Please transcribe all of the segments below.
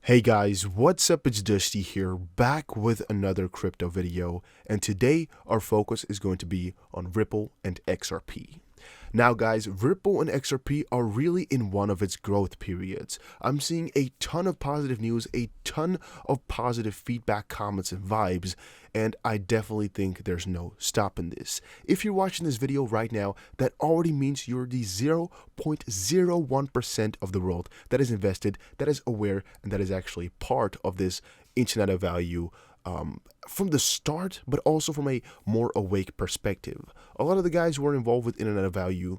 Hey guys, what's up? It's Dusty here, back with another crypto video, and today our focus is going to be on Ripple and XRP. Now guys, Ripple and XRP are really in one of its growth periods. I'm seeing a ton of positive news, a ton of positive feedback, comments, and vibes, and I definitely think there's no stopping this. If you're watching this video right now, that already means you're the 0.01% of the world that is invested, that is aware, and that is actually part of this Internet of Value from the start, but also from a more awake perspective. A lot of the guys who are involved with Internet of Value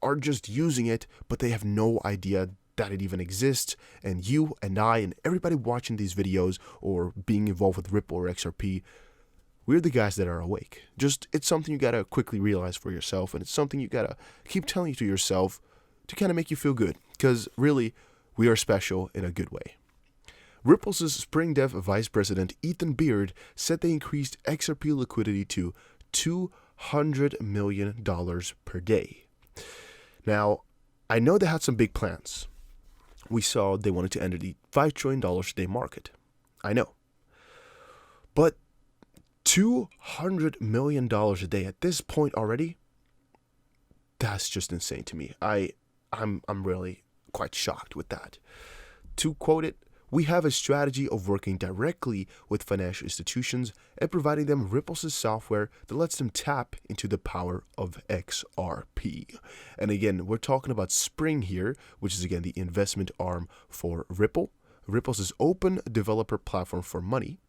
are just using it, but they have no idea that it even exists. And you and I and everybody watching these videos or being involved with Ripple or XRP, we're the guys that are awake. It's something you gotta quickly realize for yourself, and it's something you gotta keep telling to yourself to kind of make you feel good, because really, we are special in a good way. Ripple's Spring Dev Vice President Ethan Beard said they increased XRP liquidity to $200 million per day. Now, I know they had some big plans. We saw they wanted to enter the $5 trillion a day market. I know. But $200 million a day at this point already, that's just insane to me. I'm really quite shocked with that. To quote it, "We have a strategy of working directly with financial institutions and providing them Ripple's software that lets them tap into the power of XRP." And again, we're talking about Spring here, which is again the investment arm for Ripple. Ripple's open developer platform for money.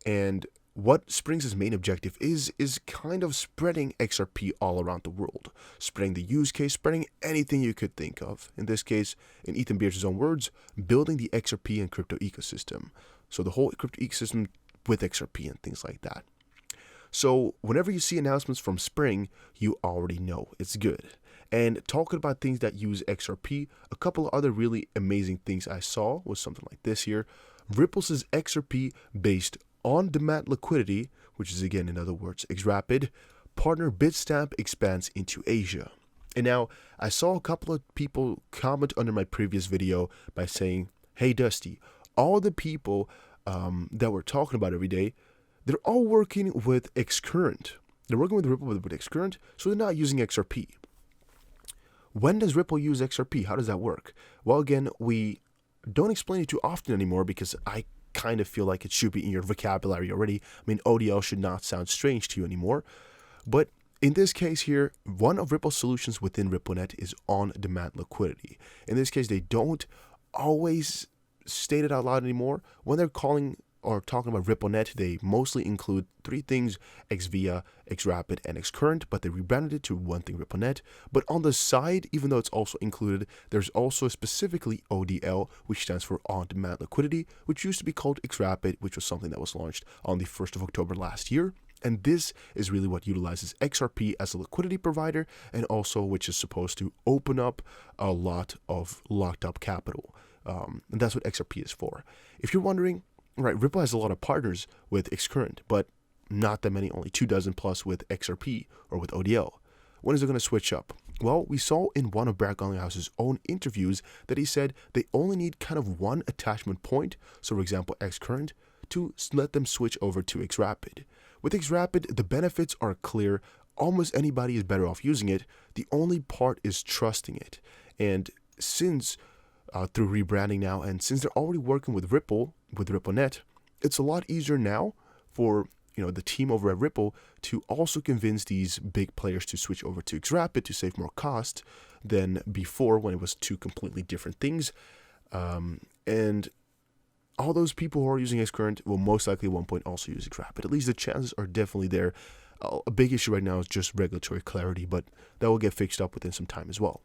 And what Spring's main objective is kind of spreading XRP all around the world, spreading the use case, spreading anything you could think of. In this case, in Ethan Beard's own words, building the XRP and crypto ecosystem. So the whole crypto ecosystem with XRP and things like that. So whenever you see announcements from Spring, you already know it's good. And talking about things that use XRP, a couple of other really amazing things I saw was something like this here. Ripple's XRP based on-demand liquidity, which is again, in other words, XRapid, partner Bitstamp expands into Asia. And now, I saw a couple of people comment under my previous video by saying, "Hey Dusty, all the people that we're talking about every day, they're all working with Xcurrent. They're working with Ripple with Xcurrent, so they're not using XRP. When does Ripple use XRP? How does that work?" Well, again, we don't explain it too often anymore because I kind of feel like it should be in your vocabulary already. I mean, ODL should not sound strange to you anymore. But in this case here, one of Ripple's solutions within RippleNet is on-demand liquidity. In this case, they don't always state it out loud anymore. When they're calling or talking about RippleNet, they mostly include three things: XVIA, XRapid, and Xcurrent, but they rebranded it to one thing, RippleNet. But on the side, even though it's also included, there's also specifically ODL, which stands for on-demand liquidity, which used to be called XRapid, which was something that was launched on the 1st of October last year. And this is really what utilizes XRP as a liquidity provider, and also which is supposed to open up a lot of locked up capital. And that's what XRP is for. If you're wondering, right, Ripple has a lot of partners with Xcurrent, but not that many, only 24 plus with XRP or with ODL. When is it going to switch up? Well, we saw in one of Brad Garlinghouse's own interviews that he said they only need kind of one attachment point, so for example Xcurrent, to let them switch over to XRapid. With XRapid, the benefits are clear. Almost anybody is better off using it. The only part is trusting it. And since through rebranding now, and since they're already working with Ripple, with RippleNet, it's a lot easier now for the team over at Ripple to also convince these big players to switch over to XRapid to save more cost than before when it was two completely different things. And all those people who are using Xcurrent will most likely at one point also use XRapid. At least the chances are definitely there. A big issue right now is just regulatory clarity, but that will get fixed up within some time as well.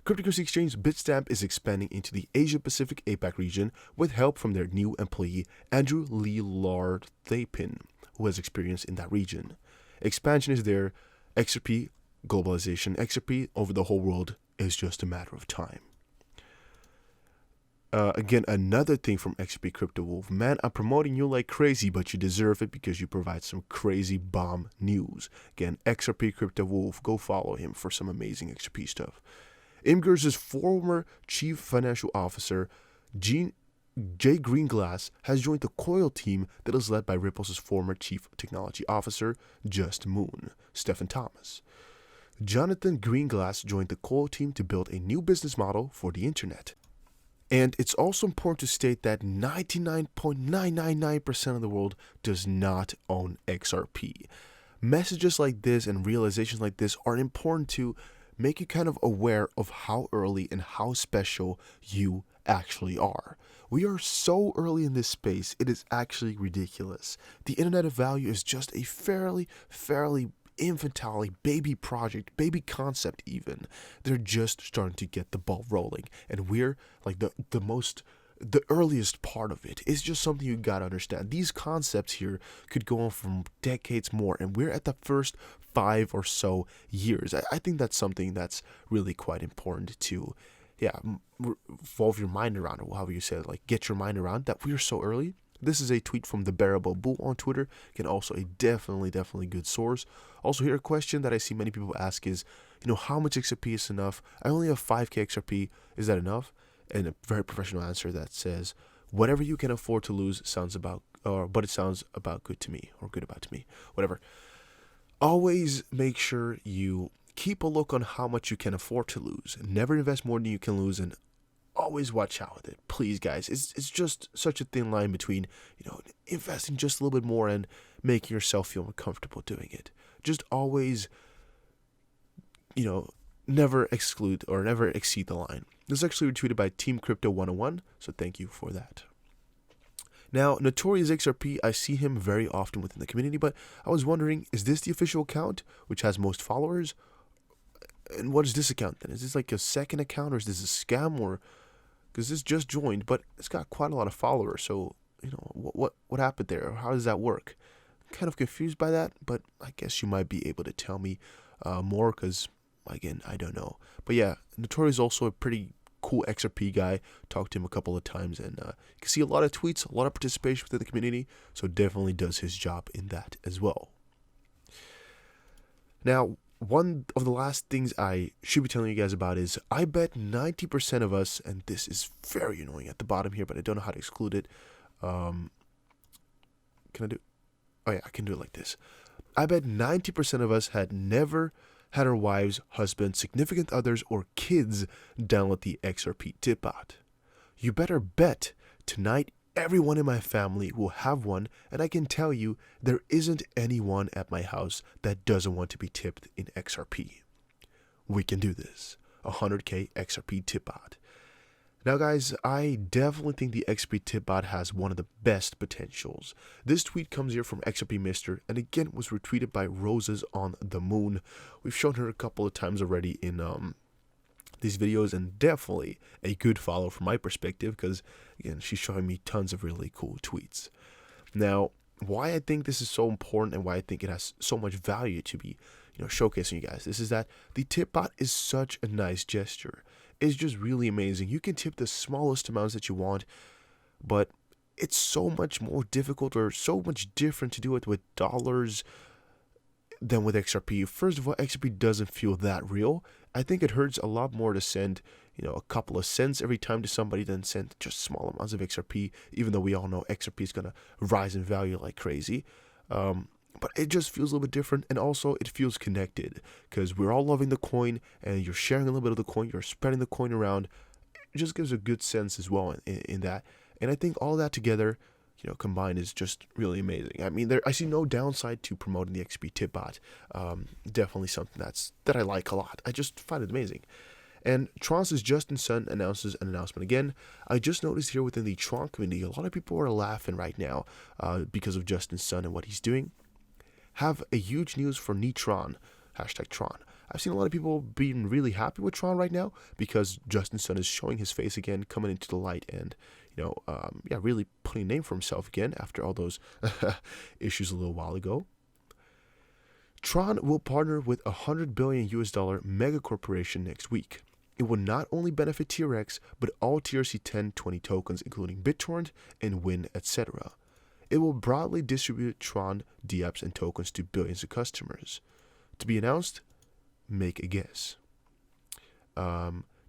Cryptocurrency exchange Bitstamp is expanding into the Asia-Pacific APAC region with help from their new employee, Andrew Lillard-Thapin, who has experience in that region. Expansion is there. XRP, globalization, XRP over the whole world is just a matter of time. Again, another thing from XRP Crypto Wolf. "Man, I'm promoting you like crazy, but you deserve it because you provide some crazy bomb news." Again, XRP Crypto Wolf, go follow him for some amazing XRP stuff. Imgur's former chief financial officer Jay Greenglass has joined the Coil team that is led by Ripple's former Chief Technology Officer, Just Moon, Stephen Thomas. Jonathan Greenglass joined the Coil team to build a new business model for the internet. And it's also important to state that 99.999% of the world does not own XRP. Messages like this and realizations like this are important to make you kind of aware of how early and how special you actually are. We are so early in this space, it is actually ridiculous. The Internet of Value is just a fairly infantile baby project, baby concept even. They're just starting to get the ball rolling, and we're like the earliest part of it. It's just something you gotta understand. These concepts here could go on for decades more, and we're at the first 5 or so years. I think that's something that's really quite important to revolve your mind around, or however you say it, like get your mind around that we're so early. This is a tweet from the Bearable Bull on Twitter. Again, also a definitely good source. Also, here a question that I see many people ask is, how much XRP is enough? I only have 5k XRP. Is that enough? And a very professional answer that says, whatever you can afford to lose but it sounds about good to me, or good about to me, whatever. Always make sure you keep a look on how much you can afford to lose. Never invest more than you can lose, and always watch out with it. Please, guys. It's just such a thin line between, investing just a little bit more and making yourself feel more comfortable doing it. Just always, never exclude or never exceed the line. This is actually retweeted by Team Crypto 101, so thank you for that. Now, Notorious XRP, I see him very often within the community, but I was wondering, is this the official account which has most followers? And what is this account then? Is this like a second account, or is this a scam, or because this just joined, but it's got quite a lot of followers. So, what happened there? Or how does that work? I'm kind of confused by that, but I guess you might be able to tell me more, because, again, I don't know. But yeah, Notorious is also a pretty cool XRP guy. Talked to him a couple of times, and you can see a lot of tweets, a lot of participation within the community, so definitely does his job in that as well. Now, one of the last things I should be telling you guys about is I bet 90% of us, and this is very annoying at the bottom here, but I don't know how to exclude it. Can I do? Oh yeah, I can do it like this. I bet 90% of us had never had our wives, husbands, significant others, or kids download the XRP tip bot. You better bet tonight everyone in my family will have one, and I can tell you there isn't anyone at my house that doesn't want to be tipped in XRP. We can do this. 100k XRP tip bot. Now guys, I definitely think the XRP tip bot has one of the best potentials. This tweet comes here from XRP Mister, and again was retweeted by Roses on the Moon. We've shown her a couple of times already in these videos, and definitely a good follow from my perspective, because again, she's showing me tons of really cool tweets. Now, why I think this is so important and why I think it has so much value to be showcasing you guys this is that the tip bot is such a nice gesture. It's just really amazing. You can tip the smallest amounts that you want, but it's so much more difficult or so much different to do it with dollars than with XRP. First of all, XRP doesn't feel that real. I think it hurts a lot more to send, a couple of cents every time to somebody than send just small amounts of XRP, even though we all know XRP is going to rise in value like crazy. But it just feels a little bit different, and also it feels connected, because we're all loving the coin, and you're sharing a little bit of the coin, you're spreading the coin around. It just gives a good sense as well in that. And I think all that together, combined is just really amazing. I mean, I see no downside to promoting the XP tip bot. Definitely something that I like a lot. I just find it amazing. And Tron's Justin Sun announces an announcement again. I just noticed here within the Tron community, a lot of people are laughing right now because of Justin Sun and what he's doing. Have a huge news for Tron, #Tron. I've seen a lot of people being really happy with Tron right now because Justin Sun is showing his face again, coming into the light, and really putting a name for himself again after all those issues a little while ago. Tron will partner with $100 billion mega corporation next week. It will not only benefit TRX, but all TRC1020 tokens, including BitTorrent and Win, etc. It will broadly distribute Tron dApps and tokens to billions of customers. To be announced, make a guess.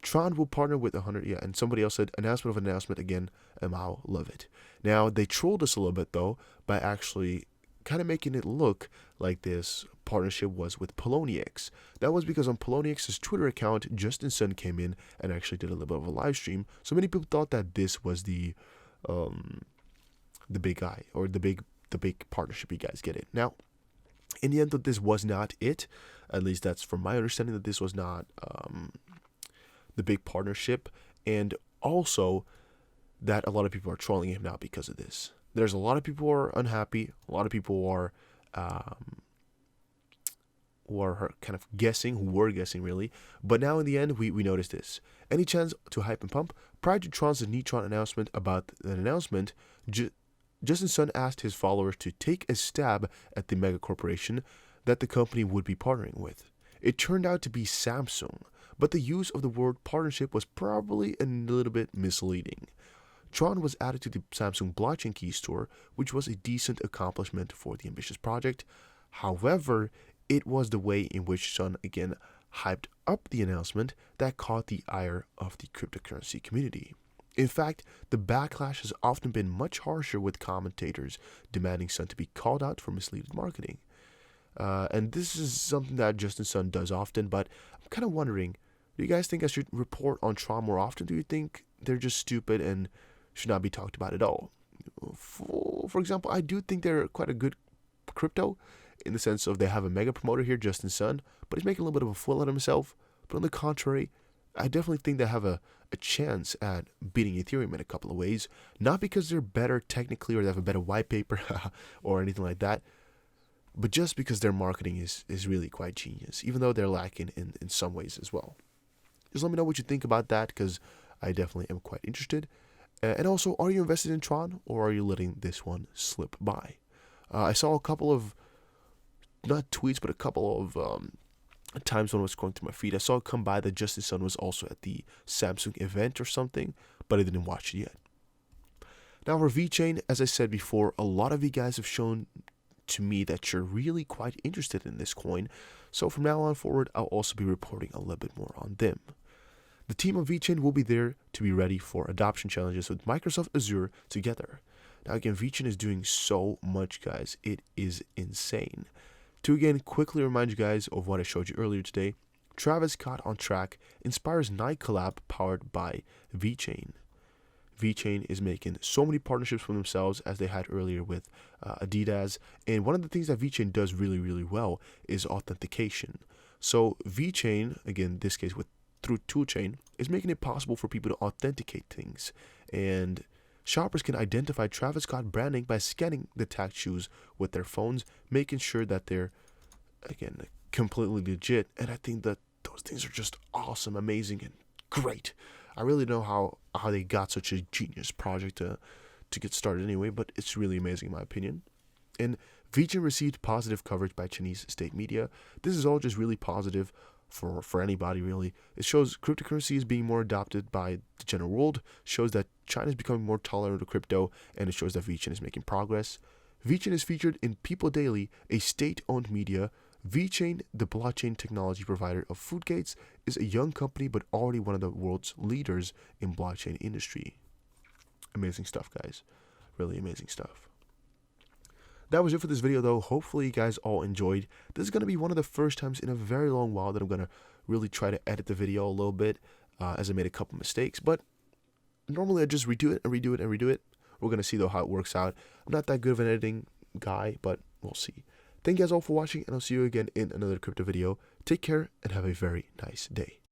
Tron will partner with 100, yeah, and somebody else said, announcement of announcement again, Mao, love it. Now, they trolled us a little bit, though, by actually kind of making it look like this partnership was with Poloniex. That was because on Poloniex's Twitter account, Justin Sun came in and actually did a little bit of a live stream. So many people thought that this was the big guy, or the big partnership. You guys get it. Now, in the end, that this was not it. At least that's from my understanding, that this was not the big partnership, and also that a lot of people are trolling him now because of this. There's a lot of people who are unhappy. A lot of people who are kind of guessing, who were guessing really. But now in the end, we noticed this. Any chance to hype and pump? Prior to Tron's Neutron announcement about an announcement, Justin Sun asked his followers to take a stab at the mega corporation that the company would be partnering with. It turned out to be Samsung, but the use of the word partnership was probably a little bit misleading. Tron was added to the Samsung blockchain key store, which was a decent accomplishment for the ambitious project. However, it was the way in which Sun again hyped up the announcement that caught the ire of the cryptocurrency community. In fact, the backlash has often been much harsher, with commentators demanding Sun to be called out for misleading marketing. And this is something that Justin Sun does often, but I'm kind of wondering, do you guys think I should report on Tron more often? Do you think they're just stupid and should not be talked about at all? For example, I do think they're quite a good crypto, in the sense of they have a mega promoter here, Justin Sun, but he's making a little bit of a fool out of himself. But on the contrary, I definitely think they have a chance at beating Ethereum in a couple of ways. Not because they're better technically or they have a better white paper or anything like that, but just because their marketing is really quite genius, even though they're lacking in some ways as well. Just let me know what you think about that, because I definitely am quite interested. And also, are you invested in Tron, or are you letting this one slip by? I saw a couple of, not tweets, but a couple of times when I was going through my feed, I saw it come by that Justin Sun was also at the Samsung event or something, but I didn't watch it yet. Now for VeChain, as I said before, a lot of you guys have shown to me that you're really quite interested in this coin, so from now on forward, I'll also be reporting a little bit more on them. The team of VeChain will be there to be ready for adoption challenges with Microsoft Azure together. Now again, VeChain is doing so much, guys. It is insane. To again quickly remind you guys of what I showed you earlier today, Travis Scott on track inspires Nike collab powered by VeChain. VeChain is making so many partnerships for themselves, as they had earlier with Adidas. And one of the things that VeChain does really, really well is authentication. So VeChain, again, this case through Toolchain, is making it possible for people to authenticate things. And shoppers can identify Travis Scott branding by scanning the tagged shoes with their phones, making sure that they're, again, completely legit. And I think that those things are just awesome, amazing, and great. I really don't know how they got such a genius project to get started anyway, but it's really amazing in my opinion. And VeChain received positive coverage by Chinese state media. This is all just really positive for anybody, really. It shows cryptocurrency is being more adopted by the general world, shows that China is becoming more tolerant of crypto, and it shows that VeChain is making progress. VeChain is featured in People Daily, a state-owned media. VeChain, the blockchain technology provider of Foodgates, is a young company but already one of the world's leaders in blockchain industry. Amazing stuff, guys. Really amazing stuff. That was it for this video, though. Hopefully you guys all enjoyed. This is going to be one of the first times in a very long while that I'm going to really try to edit the video a little bit, as I made a couple mistakes. But normally I just redo it and redo it and redo it. We're going to see, though, how it works out. I'm not that good of an editing guy, but we'll see. Thank you guys all for watching, and I'll see you again in another crypto video. Take care and have a very nice day.